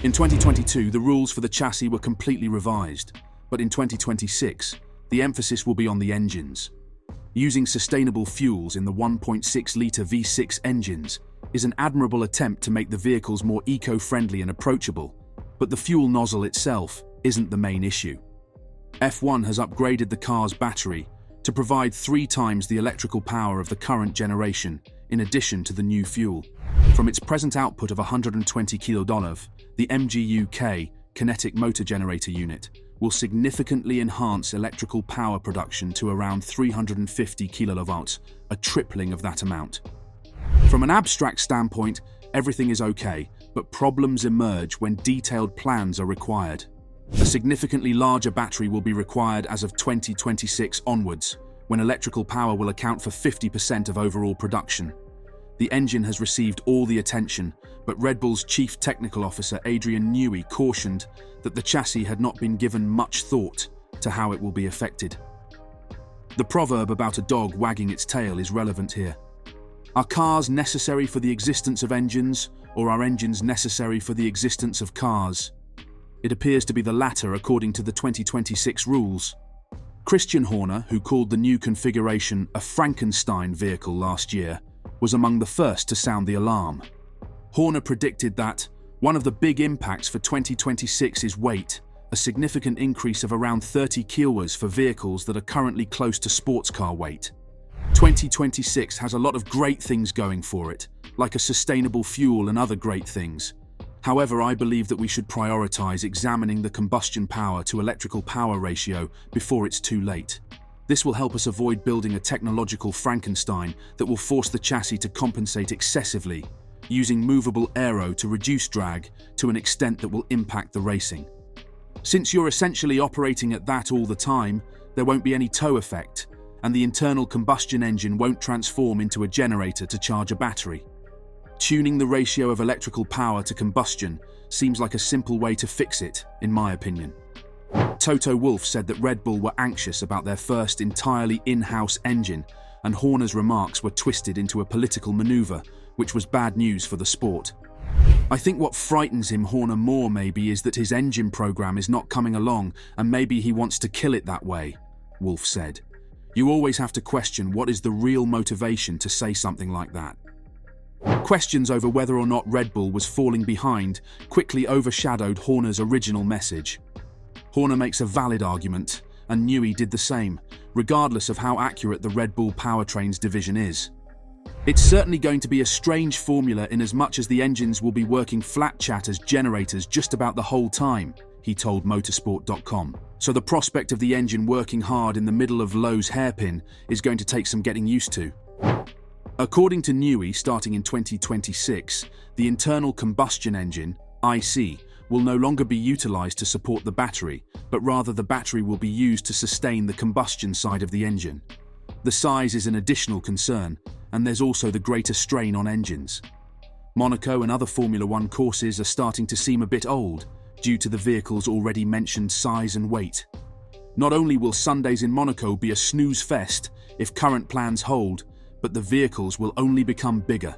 In 2022, the rules for the chassis were completely revised, but in 2026, the emphasis will be on the engines. Using sustainable fuels in the 1.6-litre V6 engines is an admirable attempt to make the vehicles more eco-friendly and approachable, but the fuel nozzle itself isn't the main issue. F1 has upgraded the car's battery to provide 3 times the electrical power of the current generation, in addition to the new fuel. From its present output of 120 kW, the MGU-K kinetic motor generator unit will significantly enhance electrical power production to around 350 kW, a tripling of that amount. From an abstract standpoint, everything is okay, but problems emerge when detailed plans are required. A significantly larger battery will be required as of 2026 onwards, when electrical power will account for 50% of overall production. The engine has received all the attention, but Red Bull's chief technical officer Adrian Newey cautioned that the chassis had not been given much thought to how it will be affected. The proverb about a dog wagging its tail is relevant here. Are cars necessary for the existence of engines, or are engines necessary for the existence of cars? It appears to be the latter according to the 2026 rules. Christian Horner, who called the new configuration a Frankenstein vehicle last year, was among the first to sound the alarm. Horner predicted that one of the big impacts for 2026 is weight, a significant increase of around 30 kilos for vehicles that are currently close to sports car weight. 2026 has a lot of great things going for it, like a sustainable fuel and other great things. However, I believe that we should prioritize examining the combustion power to electrical power ratio before it's too late. This will help us avoid building a technological Frankenstein that will force the chassis to compensate excessively, using movable aero to reduce drag to an extent that will impact the racing. Since you're essentially operating at that all the time, there won't be any tow effect, and the internal combustion engine won't transform into a generator to charge a battery. Tuning the ratio of electrical power to combustion seems like a simple way to fix it, in my opinion. Toto Wolff said that Red Bull were anxious about their first entirely in-house engine, and Horner's remarks were twisted into a political maneuver, which was bad news for the sport. I think what frightens Horner more maybe is that his engine program is not coming along, and maybe he wants to kill it that way, Wolff said. You always have to question what is the real motivation to say something like that. Questions over whether or not Red Bull was falling behind quickly overshadowed Horner's original message. Horner makes a valid argument, and Newey did the same, regardless of how accurate the Red Bull powertrains division is. It's certainly going to be a strange formula in as much as the engines will be working flat chat as generators just about the whole time, he told motorsport.com. So the prospect of the engine working hard in the middle of Lowe's hairpin is going to take some getting used to. According to Newey, starting in 2026, the internal combustion engine, IC, will no longer be utilized to support the battery, but rather the battery will be used to sustain the combustion side of the engine. The size is an additional concern, and there's also the greater strain on engines. Monaco and other Formula One courses are starting to seem a bit old, due to the vehicle's already mentioned size and weight. Not only will Sundays in Monaco be a snooze fest if current plans hold, but the vehicles will only become bigger.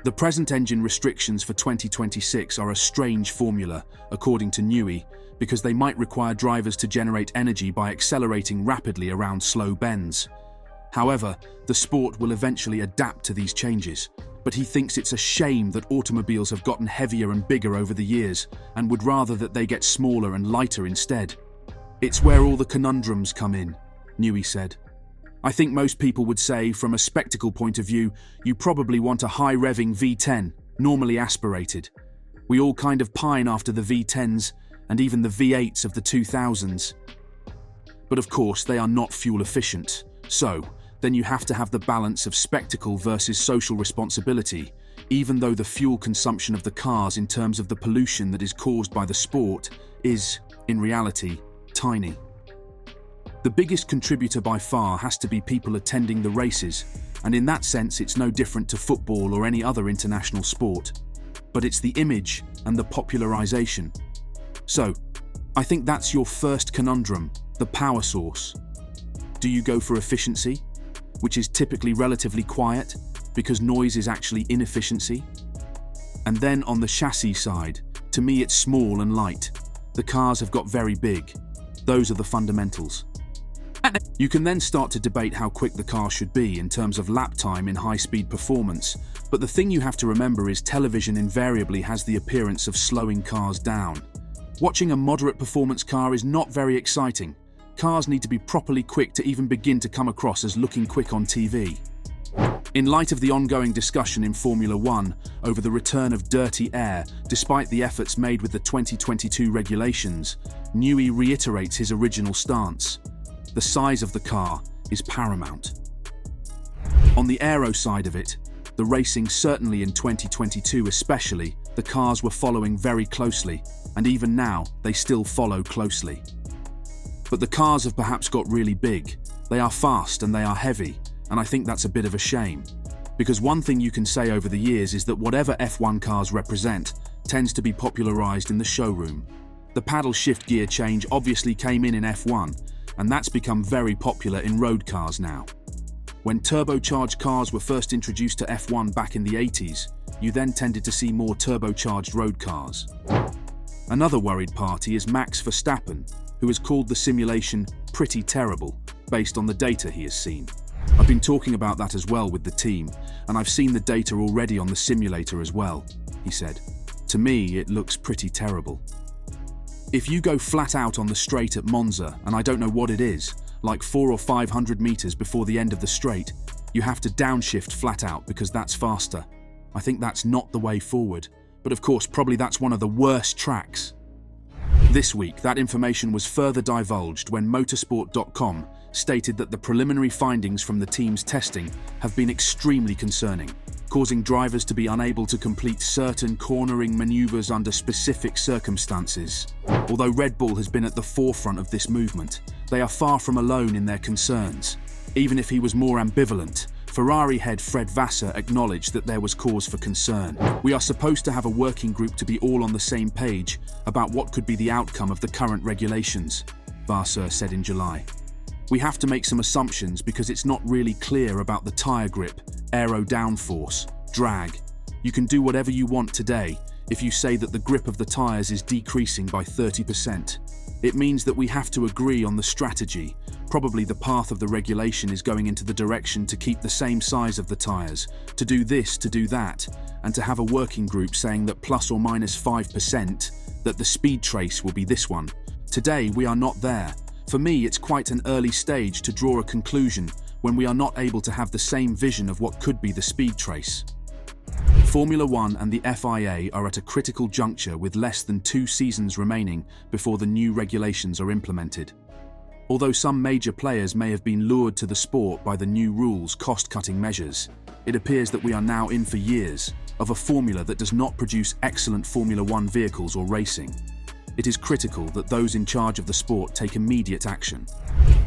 The present engine restrictions for 2026 are a strange formula, according to Newey, because they might require drivers to generate energy by accelerating rapidly around slow bends. However, the sport will eventually adapt to these changes, but he thinks it's a shame that automobiles have gotten heavier and bigger over the years, and would rather that they get smaller and lighter instead. It's where all the conundrums come in, Newey said. I think most people would say, from a spectacle point of view, you probably want a high-revving V10, normally aspirated. We all kind of pine after the V10s, and even the V8s of the 2000s. But of course, they are not fuel efficient, so then you have to have the balance of spectacle versus social responsibility, even though the fuel consumption of the cars in terms of the pollution that is caused by the sport is, in reality, tiny. The biggest contributor by far has to be people attending the races, and in that sense it's no different to football or any other international sport. But it's the image and the popularization. So, I think that's your first conundrum, the power source. Do you go for efficiency, which is typically relatively quiet, because noise is actually inefficiency? And then on the chassis side, To me, it's small and light. The cars have got very big. Those are the fundamentals. You can then start to debate how quick the car should be in terms of lap time in high-speed performance, but the thing you have to remember is television invariably has the appearance of slowing cars down. Watching a moderate performance car is not very exciting. Cars need to be properly quick to even begin to come across as looking quick on TV. In light of the ongoing discussion in Formula One over the return of dirty air, despite the efforts made with the 2022 regulations, Newey reiterates his original stance. The size of the car is paramount. On the aero side of it, the racing, certainly in 2022 especially, the cars were following very closely, and even now they still follow closely. But the cars have perhaps got really big. They are fast and they are heavy, and I think that's a bit of a shame. Because one thing you can say over the years is that whatever F1 cars represent tends to be popularized in the showroom. The paddle shift gear change obviously came in F1, and that's become very popular in road cars now. When turbocharged cars were first introduced to F1 back in the 80s, you then tended to see more turbocharged road cars. Another worried party is Max Verstappen, who has called the simulation pretty terrible, based on the data he has seen. I've been talking about that as well with the team, and I've seen the data already on the simulator as well, he said. To me, it looks pretty terrible. If you go flat out on the straight at Monza, and I don't know what it is, like 400 or 500 meters before the end of the straight, you have to downshift flat out because that's faster. I think that's not the way forward, but of course probably that's one of the worst tracks. This week, that information was further divulged when motorsport.com stated that the preliminary findings from the team's testing have been extremely concerning, causing drivers to be unable to complete certain cornering maneuvers under specific circumstances. Although Red Bull has been at the forefront of this movement, they are far from alone in their concerns. Even if he was more ambivalent, Ferrari head Fred Vasseur acknowledged that there was cause for concern. We are supposed to have a working group to be all on the same page about what could be the outcome of the current regulations, Vasseur said in July. We have to make some assumptions because it's not really clear about the tyre grip, aero downforce, drag. You can do whatever you want today if you say that the grip of the tyres is decreasing by 30%. It means that we have to agree on the strategy. Probably the path of the regulation is going into the direction to keep the same size of the tyres, to do this, to do that, and to have a working group saying that plus or minus 5%, that the speed trace will be this one. Today we are not there. For me, it's quite an early stage to draw a conclusion when we are not able to have the same vision of what could be the speed trace. Formula One and the FIA are at a critical juncture with less than 2 seasons remaining before the new regulations are implemented. Although some major players may have been lured to the sport by the new rules' cost-cutting measures, it appears that we are now in for years of a formula that does not produce excellent Formula One vehicles or racing. It is critical that those in charge of the sport take immediate action.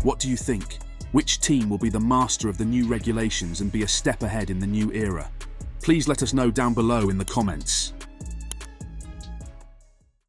What do you think? Which team will be the master of the new regulations and be a step ahead in the new era? Please let us know down below in the comments.